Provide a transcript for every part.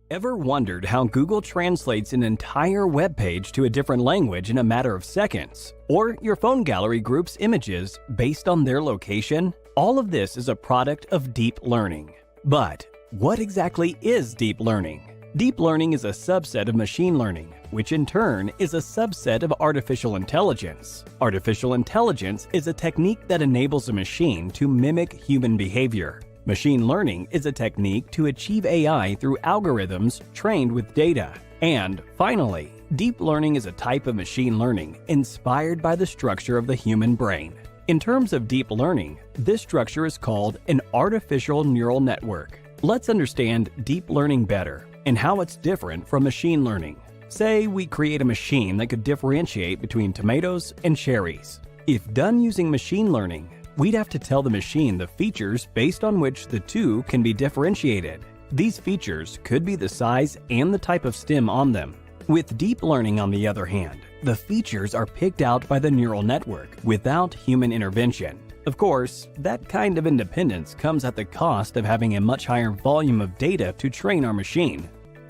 Ever wondered how Google translates an entire web page to a different language in a matter of seconds? Or your phone gallery groups images based on their location? All of this is a product of deep learning. But what exactly is deep learning? Deep learning is a subset of machine learning, which in turn is a subset of artificial intelligence. Artificial intelligence is a technique that enables a machine to mimic human behavior. Machine learning is a technique to achieve AI through algorithms trained with data. And finally, deep learning is a type of machine learning inspired by the structure of the human brain. In terms of deep learning, this structure is called an artificial neural network. Let's understand deep learning better and how it's different from machine learning. Say we create a machine that could differentiate between tomatoes and cherries. If done using machine learning, we'd have to tell the machine the features based on which the two can be differentiated. These features could be the size and the type of stem on them. With deep learning, on the other hand, the features are picked out by the neural network without human intervention. Of course, that kind of independence comes at the cost of having a much higher volume of data to train our machine.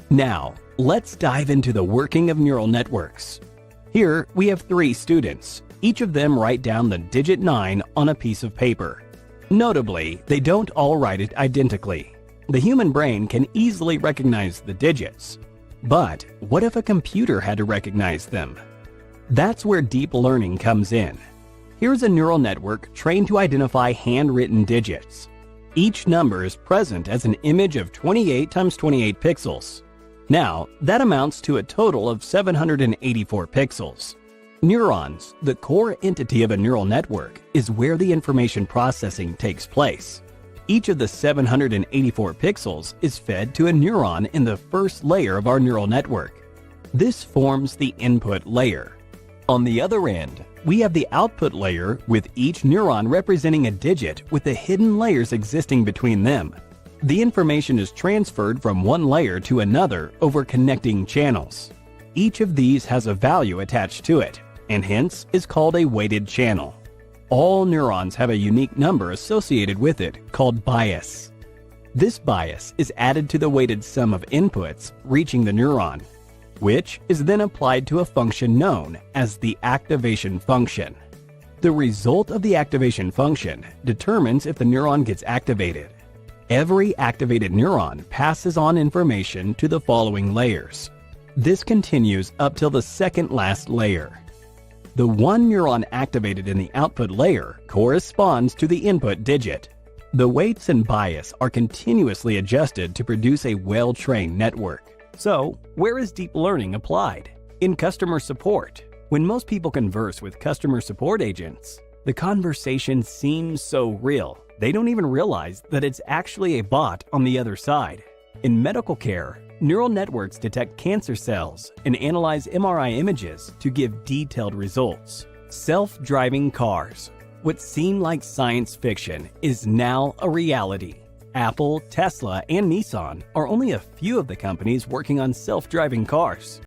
Now, let's dive into the working of neural networks. Here, we have 3 students. Each of them write down the digit 9 on a piece of paper. Notably, they don't all write it identically. The human brain can easily recognize the digits. But what if a computer had to recognize them? That's where deep learning comes in. Here's a neural network trained to identify handwritten digits. Each number is present as an image of 28 × 28 pixels. Now, that amounts to a total of 784 pixels. Neurons, the core entity of a neural network, is where the information processing takes place. Each of the 784 pixels is fed to a neuron in the first layer of our neural network. This forms the input layer. On the other end, we have the output layer, with each neuron representing a digit with the hidden layers existing between them. The information is transferred from one layer to another over connecting channels. Each of these has a value attached to it, and hence is called a weighted channel. All neurons have a unique number associated with it called bias. This bias is added to the weighted sum of inputs reaching the neuron, which is then applied to a function known as the activation function. The result of the activation function determines if the neuron gets activated. Every activated neuron passes on information to the following layers. This continues up till the second last layer. The one neuron activated in the output layer corresponds to the input digit. The weights and bias are continuously adjusted to produce a well-trained network. So, where is deep learning applied? In customer support. When most people converse with customer support agents, the conversation seems so real, they don't even realize that it's actually a bot on the other side. In medical care, neural networks detect cancer cells and analyze MRI images to give detailed results. Self-driving cars. What seemed like science fiction is now a reality. Apple, Tesla, and Nissan are only a few of the companies working on self-driving cars.